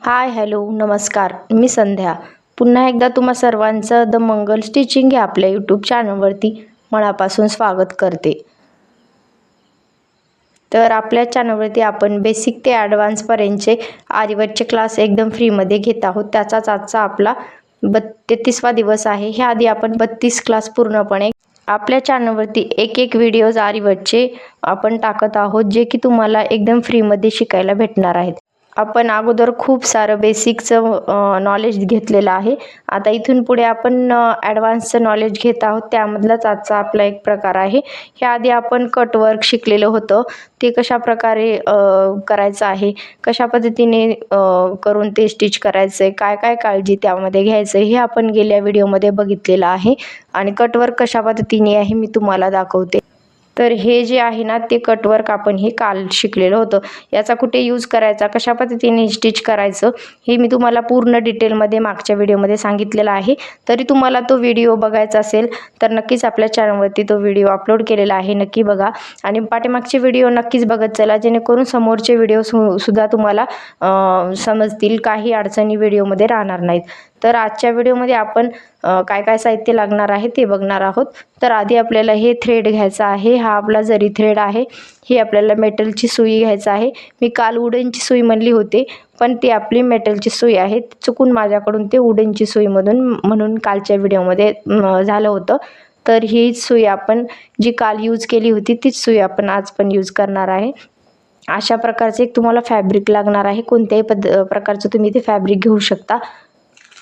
Hi hello नमस्कार. मी संध्या पुन्हा एकदा तुम्हा सर्वांचं द मंगल स्टिचिंग या आपल्या यूट्यूब चॅनलवरती मनापासून स्वागत करते. तर आपल्या चॅनलवरती आपण बेसिक ते ॲडव्हान्सपर्यंतचे आरीवर्कचे क्लास एकदम फ्रीमध्ये घेत आहोत. त्याचाच आजचा आपला 33वा दिवस आहे. ह्याआधी आपण 32 क्लास पूर्णपणे आपल्या चॅनलवरती एक व्हिडिओज आरीवर्कचे आपण टाकत आहोत, जे की तुम्हाला एकदम फ्रीमध्ये शिकायला भेटणार आहेत. आपण अगोदर खूप सारं बेसिकचं नॉलेज घेतलेलं आहे. आता इथून पुढे आपण ॲडव्हान्सचं नॉलेज घेत आहोत. त्यामधलाच आजचा आपला एक प्रकार आहे. ह्याआधी आपण कटवर्क शिकलेलं होतं, ते कशा प्रकारे करायचं आहे, कशा पद्धतीने करून ते स्टिच करायचं आहे, काय काय काळजी त्यामध्ये घ्यायचं आहे, हे आपण गेल्या व्हिडिओमध्ये बघितलेलं आहे. आणि कटवर्क कशा पद्धतीने आहे मी तुम्हाला दाखवते. तर हे जे आहे ना, ते कटवर्क आपण हे काल शिकलेलं होतं. याचा कुठे यूज करायचा, कशा पद्धतीने स्टिच करायचं, हे मी तुम्हाला पूर्ण डिटेलमध्ये मागच्या व्हिडिओमध्ये सांगितलेलं आहे. तरी तुम्हाला तो व्हिडिओ बघायचा असेल तर नक्कीच आपल्या चॅनलवरती तो व्हिडिओ अपलोड केलेला आहे, नक्की बघा. आणि पाठीमागचे व्हिडिओ नक्कीच बघत चला, जेणेकरून समोरचे व्हिडिओ सुद्धा तुम्हाला समजतील, काही अडचणी व्हिडिओमध्ये राहणार नाहीत. तर आजच्या व्हिडिओमध्ये आपण काय काय साहित्य लागणार आहे ते बघणार आहोत. तर आधी आपल्याला हे थ्रेड घ्यायचा आहे. हा आपला जरी थ्रेड आहे. ही आपल्याला मेटलची सुई घ्यायचं आहे. मी काल वुडनची सुई म्हणली होती, पण ती आपली मेटलची सुई आहे. चुकून माझ्याकडून ते वुडनची सुईमधून म्हणून कालच्या व्हिडिओमध्ये झालं होतं. तर ही सुई आपण जी काल यूज केली होती तीच सुई आपण आज पण यूज करणार आहे. अशा प्रकारचे एक तुम्हाला फॅब्रिक लागणार आहे. कोणत्याही प्रकारचं तुम्ही ते फॅब्रिक घेऊ शकता.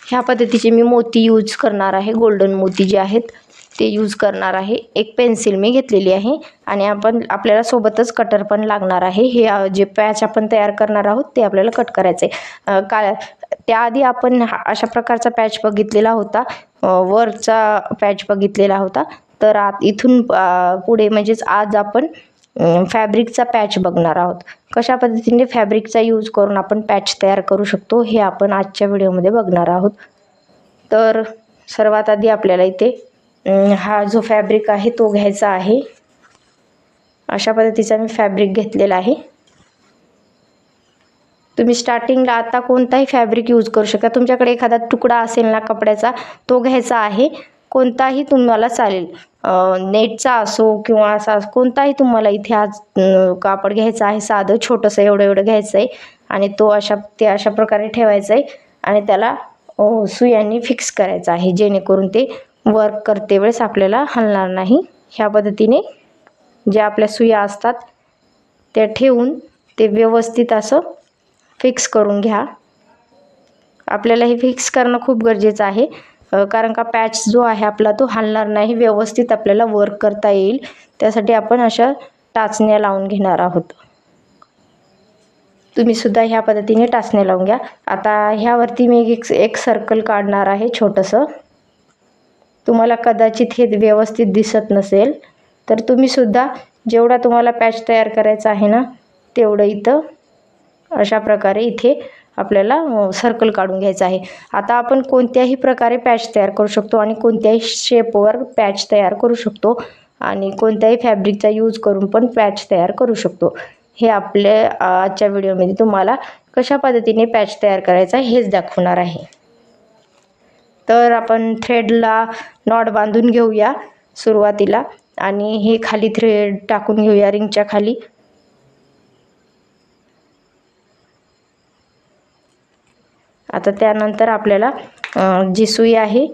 ह्या पद्धतीचे मी मोती यूज करणार आहे. गोल्डन मोती जे आहेत ते यूज करणार आहे. एक पेन्सिल मी घेतलेली आहे आणि आपल्याला सोबतच कटर पण लागणार आहे. हे जे पॅच आपण तयार करणार आहोत ते आपल्याला कट करायचं आहे. त्याआधी आपण अशा प्रकारचा पॅच बघितलेला होता, वरचा पॅच बघितलेला होता. तर इथून पुढे म्हणजेच आज आपण फॅब्रिकचा पॅच बघणार आहोत. कशा पद्धतीने फॅब्रिकचा यूज करून आपण पॅच तयार करू शकतो हे आपण आजच्या व्हिडिओमध्ये बघणार आहोत. तर सर्वात आधी आपल्याला इथे हा जो फॅब्रिक आहे तो घ्यायचा आहे. अशा पद्धतीचा मी फॅब्रिक घेतलेला आहे. तुम्ही स्टार्टिंगला आता कोणताही फॅब्रिक यूज करू शकता. तुमच्याकडे एखादा तुकडा असेल ना कपड्याचा, तो घ्यायचा आहे. कोणताही तुम्हाला चालेल, नेटचा असो किंवा असा कोणताही तुम्हाला इथे आज कापड घ्यायचं आहे. साधं छोटंसं एवढं घ्यायचं आहे आणि तो अशा प्रकारे ठेवायचं आहे आणि त्याला सुयांनी फिक्स करायचं आहे, जेणेकरून ते वर्क करते वेळेस आपल्याला हलणार नाही. ह्या पद्धतीने ज्या आपल्या सुया असतात त्या ठेवून ते व्यवस्थित असं फिक्स करून घ्या. आपल्याला हे फिक्स करणं खूप गरजेचं आहे, कारण का पॅच जो आहे आपला तो हलणार नाही, व्यवस्थित आपल्याला वर्क करता येईल. त्यासाठी आपण अशा टाचण्या लावून घेणार आहोत. तुम्ही सुद्धा ह्या पद्धतीने टाचण्या लावून घ्या. आता ह्यावरती मी एक सर्कल काढणार आहे छोटंसं. तुम्हाला कदाचित हे व्यवस्थित दिसत नसेल तर तुम्ही सुद्धा जेवढा तुम्हाला पॅच तयार करायचा आहे ना तेवढं इथं अशा प्रकारे इथे आपल्याला सर्कल काढून घ्यायचं आहे. आता आपण कोणत्याही प्रकारे पॅच तयार करू शकतो आणि कोणत्याही शेपवर पॅच तयार करू शकतो आणि कोणत्याही फॅब्रिकचा यूज करून पण पॅच तयार करू शकतो. हे आपल्या आजच्या व्हिडिओमध्ये तुम्हाला कशा पद्धतीने पॅच तयार करायचा हेच दाखवणार आहे. तर आपण थ्रेडला नॉट बांधून घेऊया सुरुवातीला आणि हे खाली थ्रेड टाकून घेऊया रिंगच्या खाली. आता त्यानंतर आपल्याला जी सुई आहे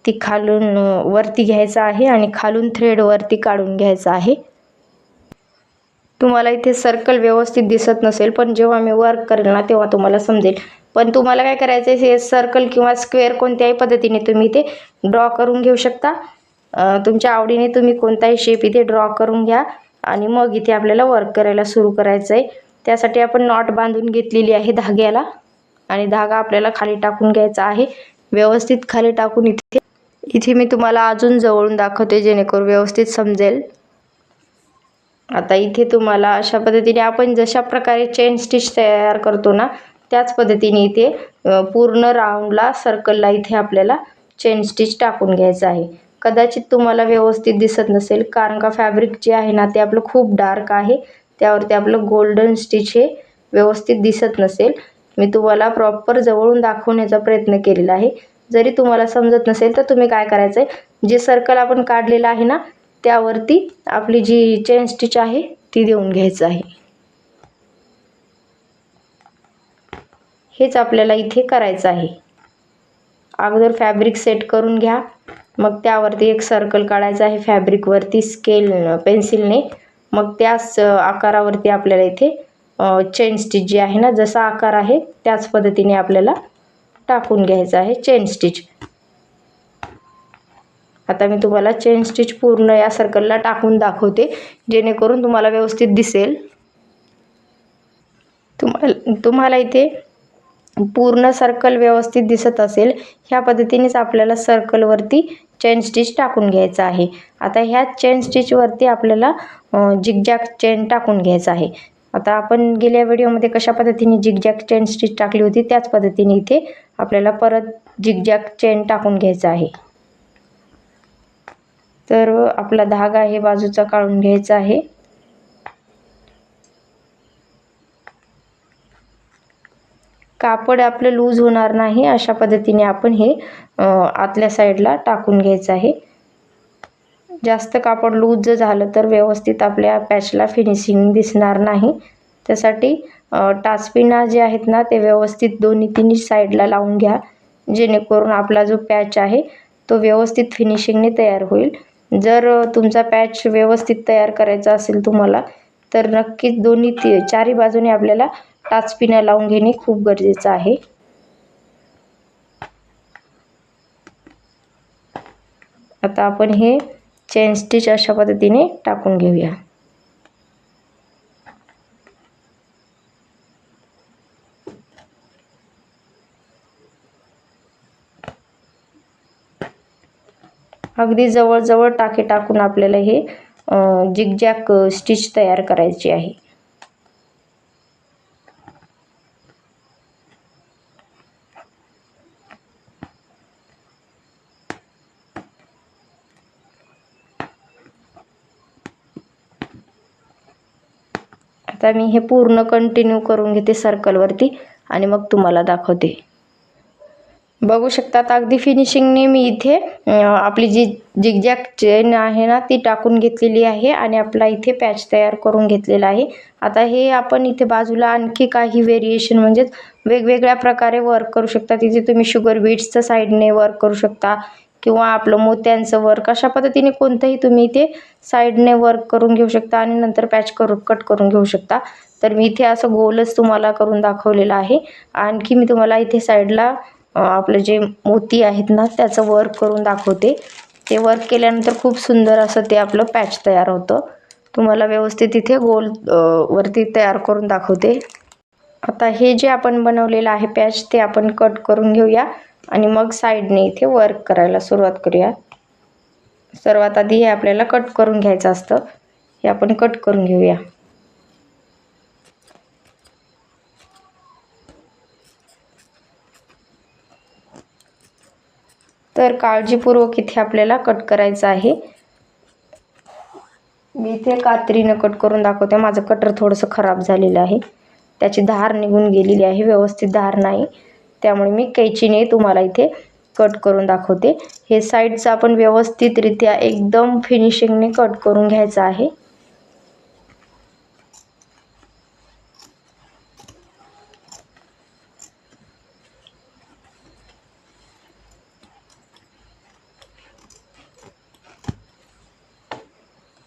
ती खालून वरती घ्यायचं आहे आणि खालून थ्रेड वरती काढून घ्यायचं आहे. तुम्हाला इथे सर्कल व्यवस्थित दिसत नसेल, पण जेव्हा मी वर्क करेल ना तेव्हा तुम्हाला समजेल. पण तुम्हाला काय करायचं आहे, हे सर्कल किंवा स्क्वेअर कोणत्याही पद्धतीने तुम्ही इथे ड्रॉ करून घेऊ शकता. तुमच्या आवडीने तुम्ही कोणताही शेप इथे ड्रॉ करून घ्या आणि मग इथे आपल्याला वर्क करायला सुरू करायचं आहे. त्यासाठी आपण नॉट बांधून घेतलेली आहे धाग्याला आणि धागा आपल्याला खाली टाकून घ्यायचा आहे. व्यवस्थित खाली टाकून इथे मी तुम्हाला अजून जवळून दाखवते, जेणेकरून व्यवस्थित समजेल. आता इथे तुम्हाला अशा पद्धतीने आपण जशा प्रकारे चेन स्टिच तयार करतो ना त्याच पद्धतीने इथे पूर्ण राऊंडला सर्कलला इथे आपल्याला चेन स्टिच टाकून घ्यायचं आहे. कदाचित तुम्हाला व्यवस्थित दिसत नसेल, कारण का फॅब्रिक जे आहे ना ते आपलं खूप डार्क आहे, त्यावरती आपलं गोल्डन स्टिच हे व्यवस्थित दिसत नसेल. मी तुम्हाला प्रॉपर जवळून दाखवण्याचा प्रयत्न केलेला आहे. जरी तुम्हाला समजत नसेल तर तुम्ही काय करायचं आहे, जे सर्कल आपण काढलेलं आहे ना त्यावरती आपली जी चेन स्टिच आहे ती देऊन घ्यायचं आहे. हेच आपल्याला इथे करायचं आहे. अगोदर फॅब्रिक सेट करून घ्या, मग त्यावरती एक सर्कल काढायचं आहे फॅब्रिकवरती स्केल पेन्सिलने. मग त्याच आकारावरती आपल्याला इथे चेन स्टिच जी आहे ना, जसा आकार आहे त्याच पद्धतीने आपल्याला टाकून घ्यायचं आहे चेन स्टिच. आता मी तुम्हाला चेन स्टिच पूर्ण या सर्कलला टाकून दाखवते, जेणेकरून तुम्हाला व्यवस्थित दिसेल. तुम्हाला इथे पूर्ण सर्कल व्यवस्थित दिसत असेल, ह्या पद्धतीनेच आपल्याला सर्कलवरती चेन स्टिच टाकून घ्यायचं आहे. आता ह्या चेन स्टिचवरती आपल्याला झिगझॅग चेन टाकून घ्यायचं आहे. आता आपण गेल्या व्हिडिओमध्ये कशा पद्धतीने झिगझॅग चेन स्टिच टाकली होती त्याच पद्धतीने इथे आपल्याला परत झिगझॅग चेन टाकून घ्यायचं आहे. तर आपला धागा हे बाजूचा काढून घ्यायचा आहे. कापड आपलं लूज होणार नाही अशा पद्धतीने आपण हे आतल्या साईडला टाकून घ्यायचं आहे. जास्त कापड लूज जर झालं तर व्यवस्थित आपल्या पॅचला फिनिशिंग दिसणार नाही. त्यासाठी टाचपिना जे आहेत ना ते व्यवस्थित दोन्ही तिन्ही साईडला लावून घ्या, जेणेकरून आपला जो पॅच आहे तो व्यवस्थित फिनिशिंगने तयार होईल. जर तुमचा पॅच व्यवस्थित तयार करायचा असेल तुम्हाला, तर नक्कीच दोन्ही चारी बाजूने आपल्याला टाचपिना लावून घेणे खूप गरजेचं आहे. आता आपण हे चेन स्टिच अशा पद्धतीने टाकून घेऊया. अगदी जवळ टाके टाकून आपल्याला हे झिगझॅग स्टिच तयार करायची आहे. आता मी हे पूर्ण कंटिन्यू करून घेते सर्कलवरती आणि मग तुम्हाला दाखवते. बघू शकतात अगदी फिनिशिंगने मी इथे आपली जी झिगझॅग चेन आहे ना ती टाकून घेतलेली आहे आणि आपला इथे पॅच तयार करून घेतलेला आहे. आता हे आपण इथे बाजूला आणखी काही व्हेरिएशन म्हणजेच वेगवेगळ्या प्रकारे वर्क करू शकता. तिथे तुम्ही शुगर बीट्सचं साईडने वर्क करू शकता किंवा आपलं मोत्यांचं वर्क, अशा पद्धतीने कोणतंही तुम्ही इथे साईडने वर्क करून घेऊ शकता आणि नंतर पॅच कट करून घेऊ शकता. तर मी इथे असं गोलच तुम्हाला करून दाखवलेलं आहे. आणखी मी तुम्हाला इथे साईडला आपले जे मोती आहेत ना त्याचं वर्क करून दाखवते. ते वर्क केल्यानंतर खूप सुंदर असं ते आपलं पॅच तयार होतं. तुम्हाला व्यवस्थित इथे गोल वरती तयार करून दाखवते. आता हे जे आपण बनवलेलं आहे पॅच ते आपण कट करून घेऊया आणि मग साईडने इथे वर्क करायला सुरुवात करूया. सर्वात आधी हे आपल्याला कट करून घ्यायचं असतं, हे आपण कट करून घेऊया. तर काळजीपूर्वक इथे आपल्याला कट करायचं आहे. मी इथे कात्रीनं कट करून दाखवते. माझं कटर थोडंसं खराब झालेलं आहे, त्याची धार निघून गेलेली आहे, व्यवस्थित धार नाही, त्यामुळे मी कैचीने तुम्हाला इथे कट करून दाखवते. हे साईडचं आपण व्यवस्थितरित्या एकदम फिनिशिंगने कट करून घ्यायचं आहे.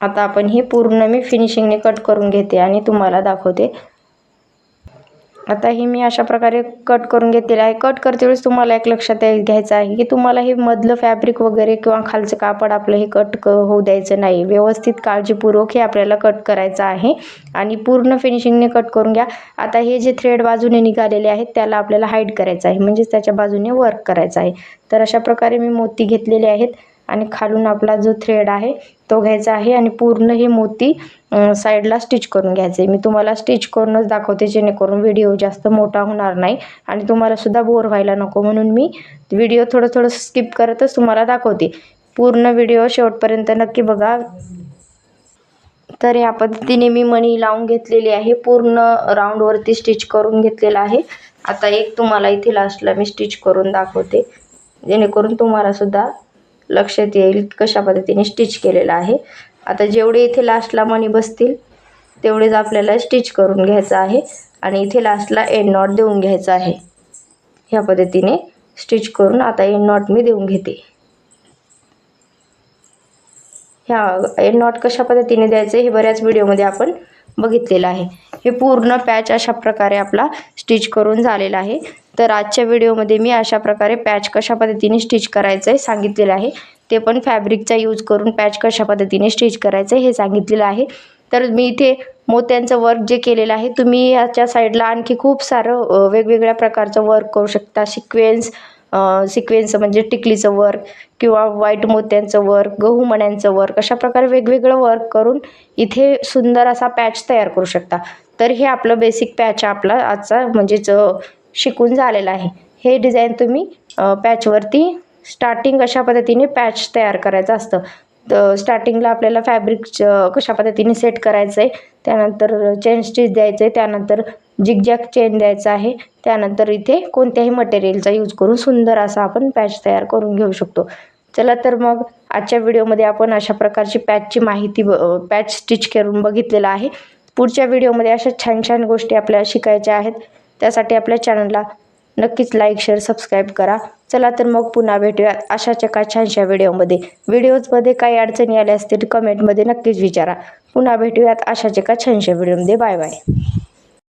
आता आपण हे पूर्ण मी फिनिशिंगने कट करून घेते आणि तुम्हाला दाखवते. आता हे मी अशा प्रकारे कट करून घेतलेलं आहे. कट करते वेळेस तुम्हाला एक लक्षात घ्यायचं आहे की तुम्हाला हे मधलं फॅब्रिक वगैरे किंवा खालचं कापड आपलं हे कट होऊ द्यायचं नाही. व्यवस्थित काळजीपूर्वक हे आपल्याला कट करायचं आहे आणि पूर्ण फिनिशिंगने कट करून घ्या. आता हे जे थ्रेड बाजूने निघालेले आहेत त्याला आपल्याला हाईड करायचं आहे, म्हणजेच त्याच्या बाजूने वर्क करायचं आहे. तर अशा प्रकारे मी मोती घेतलेले आहेत आणि खालून आपला जो थ्रेड आहे तो घ्यायचा आहे आणि पूर्ण हे मोती साईडला स्टिच करून घ्यायचे. मी तुम्हाला स्टिच करूनच दाखवते, जेणेकरून व्हिडिओ जास्त मोठा होणार नाही आणि तुम्हाला सुद्धा बोर व्हायला नको, म्हणून मी व्हिडिओ थोडं स्किप करतच तुम्हाला दाखवते. पूर्ण व्हिडिओ शेवटपर्यंत नक्की बघा. तर या पद्धतीने मी मणी लावून घेतलेली आहे, पूर्ण राऊंडवरती स्टिच करून घेतलेला आहे आता एक तुम्हाला इथे लास्टला मी स्टिच करून दाखवते, जेणेकरून तुम्हाला सुद्धा लक्षात येईल कशा पद्धतीने स्टिच केलेलं आहे. आता जेवढे इथे लास्टला मणी बसतील तेवढेच आपल्याला स्टिच करून घ्यायचं आहे आणि इथे लास्टला एंड नॉट देऊन घ्यायचं आहे. ह्या पद्धतीने स्टिच करून आता एंड नॉट मी देऊन घेते. ह्या एंड नॉट कशा पद्धतीने द्यायचे हे बऱ्याच व्हिडिओमध्ये आपण बघितलेलं आहे. हे पूर्ण पॅच अशा प्रकारे आपला स्टिच करून झालेला आहे. तर आजच्या व्हिडिओमध्ये मी अशा प्रकारे पॅच कशा पद्धतीने स्टिच करायचं आहे सांगितलेलं आहे. ते पण फॅब्रिकचा यूज करून पॅच कशा पद्धतीने स्टिच करायचं हे सांगितलेलं आहे. तर मी इथे मोत्यांचं वर्क जे केलेलं आहे, तुम्ही याच्या साईडला आणखी खूप सारं वेगवेगळ्या प्रकारचं वर्क करू शकता. सिक्वेन्स म्हणजे टिकलीचं वर्क किंवा व्हाईट मोत्यांचं वर्क, गहू मण्यांचं वर्क, अशा प्रकारे वेगवेगळं वर्क करून इथे सुंदर असा पॅच तयार करू शकता. तर हे आपलं बेसिक पॅच आपला आजचा म्हणजेच शिकून झालेला आहे. हे डिझाईन तुम्ही पॅचवरती स्टार्टिंग अशा पद्धतीने पॅच तयार करायचं असतं. तर स्टार्टिंगला आपल्याला फॅब्रिक कशा पद्धतीने सेट करायचं आहे, त्यानंतर चेन स्टिच द्यायचं आहे, त्यानंतर झिगझॅग चेन द्यायचं आहे, त्यानंतर इथे कोणत्याही मटेरियलचा यूज करून सुंदर असा आपण पॅच तयार करून घेऊ शकतो. चला तर मग आजच्या व्हिडिओमध्ये आपण अशा प्रकारची पॅचची माहिती पॅच स्टिच करून बघितलेलं आहे. पुढच्या व्हिडिओमध्ये अशा छान छान गोष्टी आपल्याला शिकायच्या आहेत. त्यासाठी आपल्या चॅनलला नक्कीच लाईक, शेअर, सबस्क्राईब करा. चला तर मग पुन्हा भेटूया अशाच एका छानशा व्हिडिओमध्ये काही अडचणी आल्या असतील कमेंटमध्ये नक्कीच विचारा. पुन्हा भेटूयात अशाच एका छानशा व्हिडिओमध्ये. Bye bye.